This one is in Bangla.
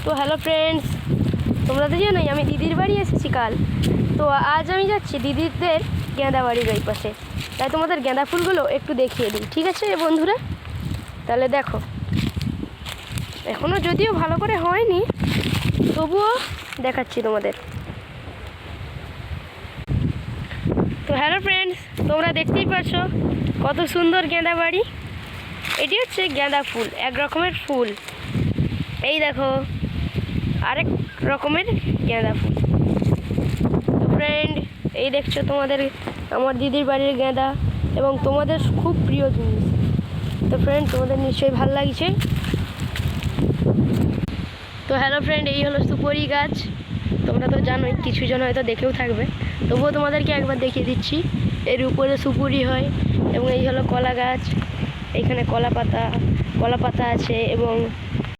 তো হ্যালো ফ্রেন্ডস, তোমরা তো জানোই আমি দিদির বাড়ি এসেছি কাল। তো আজ আমি যাচ্ছি দিদিদের গাঁদা বাড়ির ওই পাশে, তাই তোমাদের গাঁদা ফুলগুলো একটু দেখিয়ে দিই, ঠিক আছে বন্ধুরা? তাহলে দেখো, এখনও যদিও ভালো করে হয়নি, তবুও দেখাচ্ছি তোমাদের। তো হ্যালো ফ্রেন্ডস, তোমরা দেখতেই পাচ্ছ কত সুন্দর গাঁদা বাড়ি। এটি হচ্ছে গাঁদা ফুল, এক রকমের ফুল। এই দেখো আরেক রকমের গাঁদা ফুল। তো ফ্রেন্ড, এই দেখছো তোমাদের আমার দিদির বাড়ির গাঁদা, এবং তোমাদের খুব প্রিয় জিনিস। তো ফ্রেন্ড, তোমাদের নিশ্চয়ই ভালো লাগছে। তো হ্যালো ফ্রেন্ড, এই হলো সুপারি গাছ। তোমরা তো জানোই, কিছু জন হয়তো দেখেও থাকবে, তবুও তোমাদেরকে একবার দেখিয়ে দিচ্ছি। এর উপরে সুপুরি হয়। এবং এই হলো কলা গাছ, এখানে কলা পাতা আছে, এবং